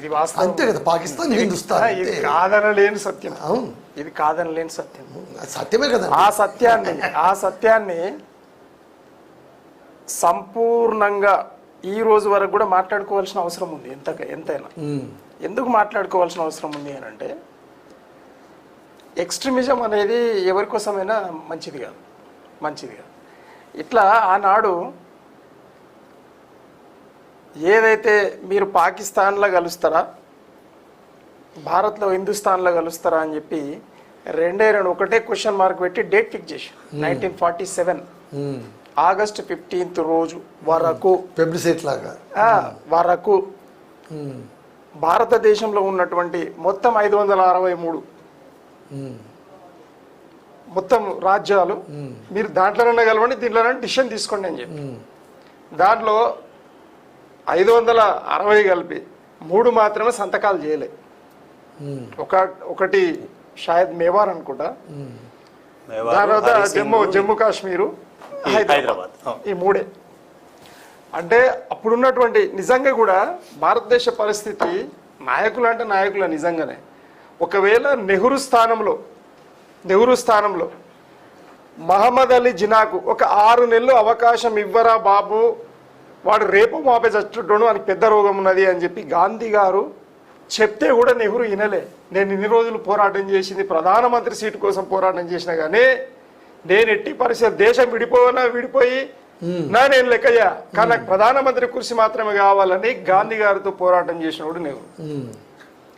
ఇది వాస్తవం, అంతే కదా. పాకిస్తాన్ హిందుస్థాన్ ఇది కాదనలేని సత్యం. అవును, ఇది కాదనలేని సత్యం, సత్యమే కదా. ఆ సత్యాన్ని సంపూర్ణంగా ఈ రోజు వరకు కూడా మాట్లాడుకోవాల్సిన అవసరం ఉంది. ఎంతైనా ఎందుకు మాట్లాడుకోవాల్సిన అవసరం ఉంది అని అంటే, ఎక్స్ట్రీమిజం అనేది ఎవరి కోసమైనా మంచిది కాదు. ఇట్లా ఆనాడు ఏదైతే మీరు పాకిస్తాన్లో కలుస్తారా, భారత్లో హిందుస్థాన్లో కలుస్తారా అని చెప్పి ఒకటే క్వశ్చన్ మార్క్ పెట్టి డేట్ ఫిక్స్ చేసి 1947 ఆగస్టు 15 రోజు వరకు భారతదేశంలో ఉన్నటువంటి మొత్తం 563 మొత్తం రాజ్యాలు మీరు దాంట్లోనే కలవండి, దీంట్లోనే డిసిషన్ తీసుకోండి అని చెప్పి, దాంట్లో 560 కలిపి 3 మాత్రమే సంతకాలు చేయలే. ఒకటి షాయద్ మేవార్ అనుకుంటా, తర్వాత జమ్మూ కాశ్మీరు, హైదరాబాద్, ఈ 3. అంటే అప్పుడున్నటువంటి నిజంగా కూడా భారతదేశ పరిస్థితి నాయకుల నిజంగానే ఒకవేళ నెహ్రూ స్థానంలో మహమ్మద్ అలీ జిన్నాకు ఒక 6 నెలలు అవకాశం ఇవ్వరా బాబు, వాడు రేపు మాపే చచ్చుంటాడు, అని పెద్ద రోగం ఉన్నది అని చెప్పి గాంధీ గారు చెప్తే కూడా నెహ్రూ వినలే. నేను ఇన్ని రోజులు పోరాటం చేసింది ప్రధానమంత్రి సీటు కోసం పోరాటం చేసినా కానీ నేను ఎట్టి పరిస్థితి దేశం విడిపోయి నేను లెక్కయ్యా, కానీ నాకు ప్రధానమంత్రి కుర్చీ మాత్రమే కావాలని గాంధీ గారితో పోరాటం చేసినప్పుడు నెహ్రూ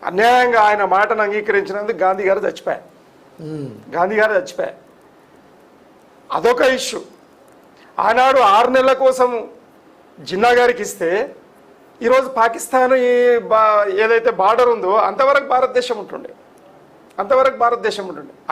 అన్యాయంగా ఆయన మాటను అంగీకరించినందుకు గాంధీ గారు చచ్చిపోయారు. అదొక ఇష్యూ. ఆనాడు 6 నెలల కోసం జిన్నా గారికి ఇస్తే ఈరోజు పాకిస్తాన్ ఏదైతే బార్డర్ ఉందో అంతవరకు భారతదేశం ఉంటుండే.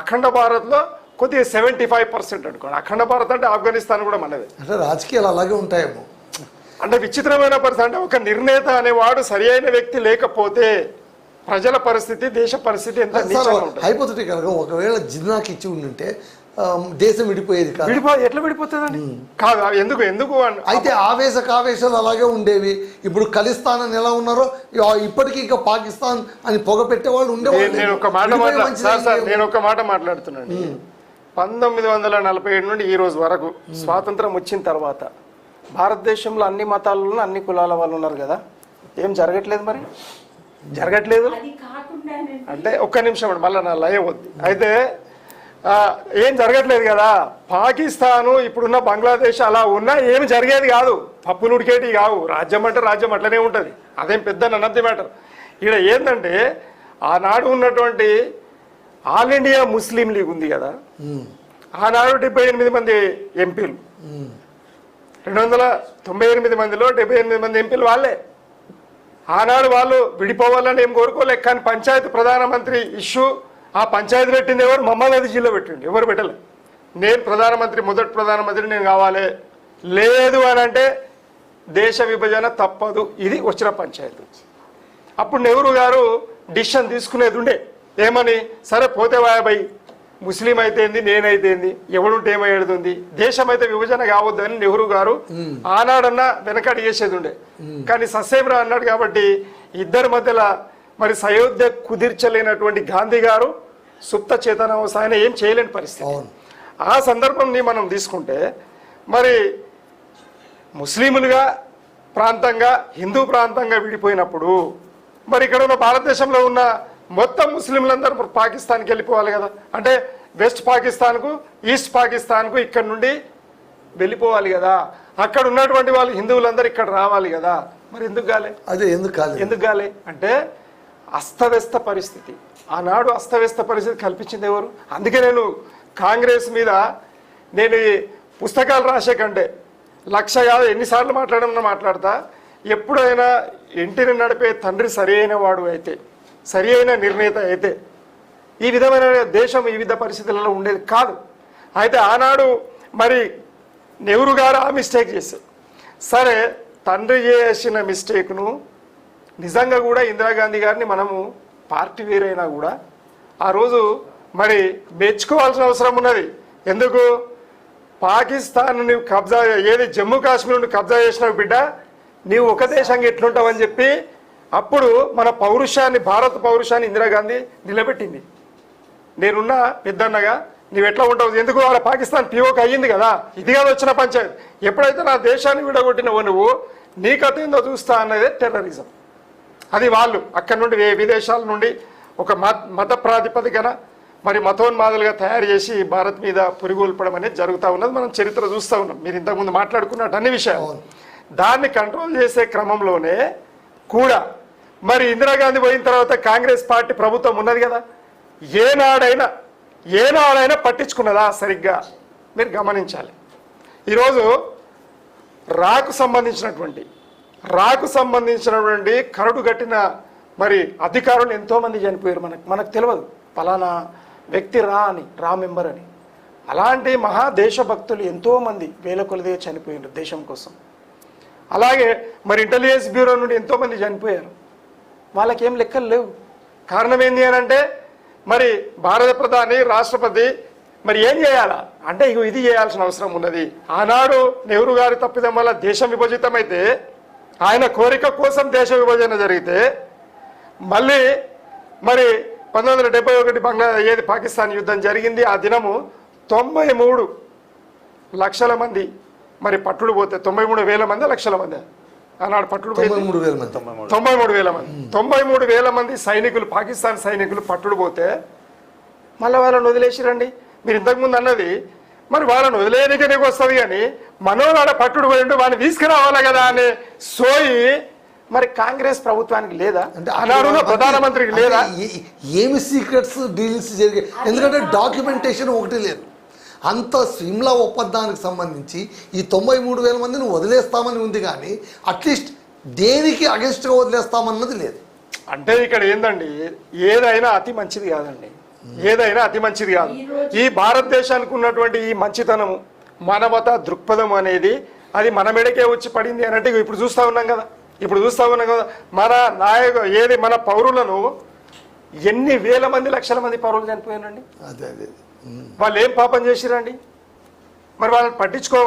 అఖండ భారత్లో కొద్దిగా 75% అనుకోండి. అఖండ భారత్ అంటే ఆఫ్ఘనిస్తాన్ కూడా మనదే. అంటే రాజకీయాలు అలాగే ఉంటాయేమో. అంటే విచిత్రమైన పరిస్థితి. అంటే ఒక నిర్ణేత అనేవాడు సరి అయిన వ్యక్తి లేకపోతే ప్రజల పరిస్థితి, దేశ పరిస్థితి ఎంత హైపోథెటికల్ గా ఒకవేళ జిన్నాకి ఇచ్చి ఉంటే దేశం విడిపోయేది కాదు. ఎట్లా విడిపోతుందండి? కాదు, ఎందుకు అయితే ఆవేశాలు అలాగే ఉండేవి. ఇప్పుడు ఖలిస్తాన్ ఎలా ఉన్నారో ఇప్పటికీ ఇంకా పాకిస్తాన్ అని పొగ పెట్టేవాళ్ళు ఉండేవాళ్ళు. నేను ఒక మాట మాట్లాడుతున్నాను. 1947 నుండి ఈ రోజు వరకు స్వాతంత్రం వచ్చిన తర్వాత భారతదేశంలో అన్ని మతాలలో అన్ని కులాల వాళ్ళు ఉన్నారు కదా, ఏం జరగట్లేదు? మరి జరగట్లేదు అంటే ఒక్క నిమిషం అండి, మళ్ళీ నా లయ వద్దు. అయితే ఏం జరగట్లేదు కదా. పాకిస్తాను ఇప్పుడున్న బంగ్లాదేశ్ అలా ఉన్నా ఏమి జరిగేది కాదు, పప్పులు ఉడికేటి కావు. రాజ్యం అంటే రాజ్యం అట్లనే ఉంటుంది, అదేం పెద్ద నన్నది మ్యాటర్. ఇక్కడ ఏంటంటే ఆనాడు ఉన్నటువంటి ఆల్ ఇండియా ముస్లిం లీగ్ ఉంది కదా, ఆనాడు 78 మంది ఎంపీలు, 298 మందిలో 78 మంది ఎంపీలు వాళ్ళే. ఆనాడు వాళ్ళు విడిపోవాలని ఏం కోరుకోలే, కానీ పంచాయతీ ప్రధానమంత్రి ఇష్యూ ఆ పంచాయతీ పెట్టింది ఎవరు? మహమ్మద్ అలీ జిల్లా పెట్టిండు, ఎవరు పెట్టలే. నేను మొదటి ప్రధానమంత్రి నేను కావాలి, లేదు అని అంటే దేశ విభజన తప్పదు, ఇది వచ్చిన పంచాయతీ. అప్పుడు నెహ్రూ గారు డిసిషన్ తీసుకునేది ఉండే, ఏమని, సరే పోతే వాయబై, ముస్లిం అయితేంది నేనైతేంది, ఎవడుంటే ఏమయ్యేది, దేశం అయితే విభజన కావద్దని నెహ్రూ గారు ఆనాడన్నా వెనకటి చేసేది ఉండే. కానీ ససేమ్రా అన్నాడు కాబట్టి ఇద్దరి మధ్యలో మరి సయోధ్య కుదిర్చలేనటువంటి గాంధీ గారు సుప్త చేతనవస్థ, ఆయన ఏం చేయలేని పరిస్థితి. ఆ సందర్భంని మనం తీసుకుంటే మరి ముస్లింలుగా ప్రాంతంగా హిందూ ప్రాంతంగా విడిపోయినప్పుడు మరి ఇక్కడ ఉన్న భారతదేశంలో ఉన్న మొత్తం ముస్లింలందరూ పాకిస్తాన్కి వెళ్ళిపోవాలి కదా. అంటే వెస్ట్ పాకిస్తాన్కు ఈస్ట్ పాకిస్తాన్కు ఇక్కడ నుండి వెళ్ళిపోవాలి కదా. అక్కడ ఉన్నటువంటి వాళ్ళు హిందువులందరూ ఇక్కడ రావాలి కదా. మరి ఎందుకు కాలే అంటే అస్తవ్యస్త పరిస్థితి. ఆనాడు అస్తవ్యస్త పరిస్థితి కల్పించింది ఎవరు? అందుకే నేను కాంగ్రెస్ మీద నేను పుస్తకాలు రాసే కంటే 1,00,000 కాదు ఎన్నిసార్లు మాట్లాడతా, ఎప్పుడైనా ఇంటిని నడిపే తండ్రి సరి అయిన వాడు అయితే, సరి అయిన నిర్ణేత అయితే ఈ విధమైన దేశం ఈ విధ పరిస్థితులలో ఉండేది కాదు. అయితే ఆనాడు మరి నెహ్రూ గారు ఆ మిస్టేక్ చేశారు. సరే, తండ్రి చేసిన మిస్టేక్ను నిజంగా కూడా ఇందిరాగాంధీ గారిని మనము పార్టీ వేరైనా కూడా ఆ రోజు మరి మెచ్చుకోవాల్సిన అవసరం ఉన్నది. ఎందుకు? పాకిస్తాన్ నువ్వు కబ్జా, ఏది జమ్మూ కాశ్మీర్ నుండి కబ్జా చేసినావు బిడ్డ, నీవు ఒక దేశంగా ఎట్లుంటావని చెప్పి అప్పుడు మన పౌరుషాన్ని, భారత పౌరుషాన్ని ఇందిరాగాంధీ నిలబెట్టింది. నేనున్నా పెద్దన్నగా నువ్వు ఎట్లా ఉంటావు, ఎందుకు వాళ్ళ పాకిస్తాన్ పిఓకి అయ్యింది కదా, ఇది కాదు వచ్చిన పంచాయతీ. ఎప్పుడైతే నా దేశాన్ని విడగొట్టినవో నువ్వు, నీ కథ ఏందో చూస్తా అన్నదే టెర్రరిజం. అది వాళ్ళు అక్కడి నుండి విదేశాల నుండి ఒక మత ప్రాతిపదికన మరి మతోన్మాదులుగా తయారు చేసి భారత్ మీద పురిగొల్పడం అనేది జరుగుతూ ఉన్నది. మనం చరిత్ర చూస్తూ ఉన్నాం. మీరు ఇంతకుముందు మాట్లాడుకున్నట్టు అన్ని విషయాలు. దాన్ని కంట్రోల్ చేసే క్రమంలోనే కూడా మరి ఇందిరాగాంధీ పోయిన తర్వాత కాంగ్రెస్ పార్టీ ప్రభుత్వం ఉన్నది కదా, ఏనాడైనా పట్టించుకున్నదా సరిగ్గా మీరు గమనించాలి. ఈరోజు రాకు సంబంధించినటువంటి కరడు కట్టిన మరి అధికారులు ఎంతోమంది చనిపోయారు. మనకు తెలియదు ఫలానా వ్యక్తి రా మెంబర్ అని. అలాంటి మహా దేశభక్తులు ఎంతోమంది వేల కొలదిగా చనిపోయారు దేశం కోసం. అలాగే మరి ఇంటెలిజెన్స్ బ్యూరో నుండి ఎంతోమంది చనిపోయారు, వాళ్ళకేం లెక్కలు లేవు. కారణం ఏంటి అని అంటే మరి భారత ప్రధాని రాష్ట్రపతి మరి ఏం చేయాలా అంటే ఇది చేయాల్సిన అవసరం ఉన్నది. ఆనాడు నెహ్రూ గారి తప్పిదం వల్ల దేశం విభజితమైతే, ఆయన కోరిక కోసం దేశ విభజన జరిగితే, మళ్ళీ మరి 1971 పాకిస్తాన్ యుద్ధం జరిగింది. ఆ దినము 93 లక్షల మంది మరి పట్టుడు పోతే, 93,000 మంది లక్షల మంది ఆనాడు పట్టుడు 93,000 మంది సైనికులు, పాకిస్తాన్ సైనికులు పట్టుడు పోతే మళ్ళీ వాళ్ళని వదిలేసిరండి. మీరు ఇంతకుముందు అన్నది మరి వాళ్ళని వదిలేయడానికి నీకు వస్తుంది, కానీ మనోనాడ పట్టుడు పోయిండు వాడిని తీసుకురావాలి కదా అనే సోయి మరి కాంగ్రెస్ ప్రభుత్వానికి లేదా, ఆనాడున్న ప్రధానమంత్రికి లేదా? ఏమి సీక్రెట్స్ డీల్స్ జరిగాయి? ఎందుకంటే డాక్యుమెంటేషన్ ఒకటి లేదు. అంత సిమ్లా ఒప్పందానికి సంబంధించి ఈ 93,000 మందిని వదిలేస్తామని ఉంది, కానీ అట్లీస్ట్ దేనికి అగెన్స్ట్గా వదిలేస్తామన్నది లేదు. అంటే ఇక్కడ ఏందండి, ఏదైనా అతి మంచిది కాదండి, ఏదైనా అతి మంచిది కాదు. ఈ భారతదేశానికి ఉన్నటువంటి ఈ మంచితనము, మానవత దృక్పథం అనేది అది మన మెడకే వచ్చి పడింది అన్నట్టు ఇప్పుడు చూస్తూ ఉన్నాం కదా. మన మన పౌరులను ఎన్ని వేల మంది లక్షల మంది పౌరులు చనిపోయారండి. వాళ్ళు ఏం పాపం చేసిరండి? మరి వాళ్ళని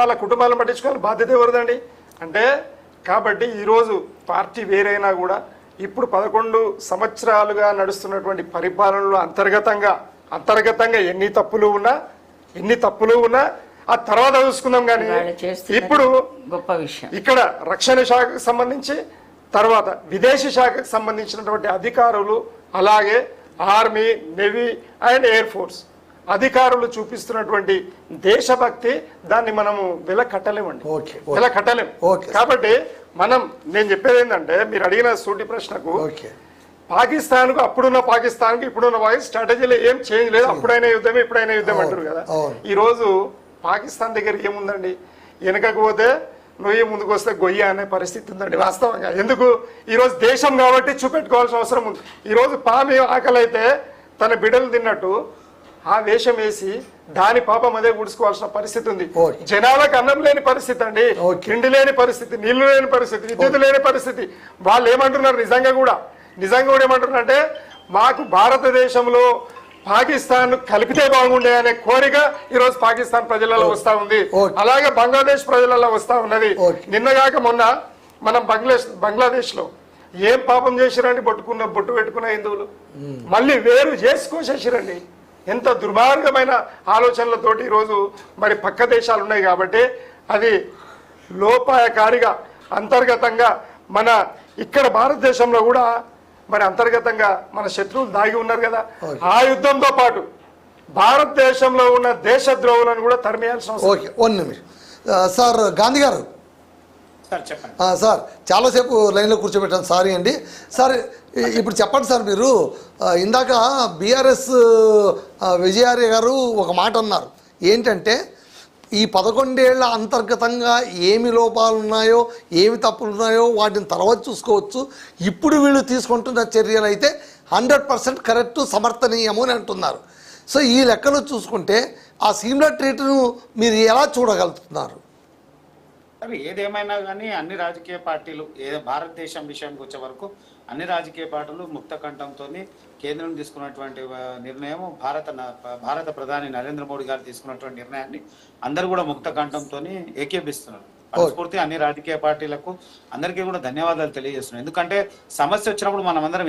వాళ్ళ కుటుంబాలను పట్టించుకోవాలి బాధ్యత ఎవరిదండి అంటే. కాబట్టి ఈరోజు పార్టీ వేరైనా కూడా ఇప్పుడు 11 సంవత్సరాలుగా నడుస్తున్నటువంటి పరిపాలనలో అంతర్గతంగా ఎన్ని తప్పులు ఉన్నా ఆ తర్వాత చూసుకుందాం. కానీ ఇప్పుడు గొప్ప విషయం ఇక్కడ రక్షణ శాఖకు సంబంధించి, తర్వాత విదేశీ శాఖకు సంబంధించినటువంటి అధికారులు, అలాగే army, navy and air force అధికారులు చూపిస్తున్నటువంటి దేశభక్తి, దాన్ని మనము వెల కట్టలేమండి. కాబట్టి నేను చెప్పేది ఏంటంటే, మీరు అడిగిన సూటి ప్రశ్నకు పాకిస్తాన్కు అప్పుడున్న పాకిస్తాన్కి ఇప్పుడున్న స్ట్రాటజీలో ఏం చేంజ్ లేదు. అప్పుడైనా యుద్ధం ఇప్పుడైనా యుద్ధం అంటారు కదా. ఈరోజు పాకిస్తాన్ దగ్గర ఏముందండి, వెనకకు పోతే నొయ్యి ముందుకు వస్తే గొయ్య అనే పరిస్థితి ఉందండి వాస్తవంగా. ఎందుకు? ఈరోజు దేశం కాబట్టి చూపెట్టుకోవాల్సిన అవసరం ఉంది. ఈరోజు పామి ఆకలి అయితే తన బిడ్డలు తిన్నట్టు ఆ వేషం వేసి దాని పాపం అదే గుడుచుకోవాల్సిన పరిస్థితి ఉంది. జనాలకు అన్నం లేని పరిస్థితి అండి, తిండి లేని పరిస్థితి, నీళ్లు లేని పరిస్థితి, విద్యుత్ లేని పరిస్థితి. వాళ్ళు ఏమంటున్నారు నిజంగా కూడా ఏమంటున్నారు అంటే, మాకు భారతదేశంలో పాకిస్తాన్ కలిపితే బాగుండే అనే కోరిక ఈరోజు పాకిస్తాన్ ప్రజలలో వస్తా ఉంది. అలాగే బంగ్లాదేశ్ ప్రజలలో వస్తా ఉన్నది. నిన్నగాక మొన్న మనం బంగ్లాదేశ్ లో ఏం పాపం చేసిరండి, బొట్టు పెట్టుకున్న హిందువులు మళ్ళీ వేరు చేసుకోసేసిరండి. ఎంత దుర్మార్గమైన ఆలోచనలతోటి ఈరోజు మరి పక్క దేశాలు ఉన్నాయి. కాబట్టి అది లోపాయకారిగా అంతర్గతంగా మన ఇక్కడ భారతదేశంలో కూడా మరి అంతర్గతంగా మన శత్రువులు దాగి ఉన్నారు కదా. ఆ యుద్ధంతో పాటు భారతదేశంలో ఉన్న దేశద్రోహులను కూడా తరిమేయాల్సిన అవసరం. సార్ గాంధీ గారు, సార్ చాలాసేపు లైన్లో కూర్చోబెట్టాను, సారీ అండి. సార్ ఇప్పుడు చెప్పండి సార్, మీరు ఇందాక బీఆర్ఎస్ విజయార్య గారు ఒక మాట అన్నారు, ఏంటంటే ఈ 11 ఏళ్ల అంతర్గతంగా ఏమి లోపాలు ఉన్నాయో, ఏమి తప్పులు ఉన్నాయో వాటిని తర్వాత చూసుకోవచ్చు. ఇప్పుడు వీళ్ళు తీసుకుంటున్న చర్యలు అయితే 100% కరెక్ట్, సమర్థనీయము అని అంటున్నారు. సో ఈ లెక్కలు చూసుకుంటే ఆ సీమ్లా ట్రీట్ను మీరు ఎలా చూడగలుగుతున్నారు? అవి ఏదేమైనా కానీ అన్ని రాజకీయ పార్టీలు భారతదేశం విషయానికి వచ్చే వరకు అన్ని రాజకీయ పార్టీలు ముక్త కంఠంతో కేంద్రం తీసుకున్నటువంటి నిర్ణయం, భారత ప్రధాని నరేంద్ర మోడీ గారు తీసుకున్నటువంటి నిర్ణయాన్ని అందరూ కూడా ముక్త కంఠంతో ఏకీభవిస్తున్నారు. మనస్ఫూర్తి అన్ని రాజకీయ పార్టీలకు అందరికీ కూడా ధన్యవాదాలు తెలియజేస్తున్నాం. ఎందుకంటే సమస్య వచ్చినప్పుడు మనం అందరం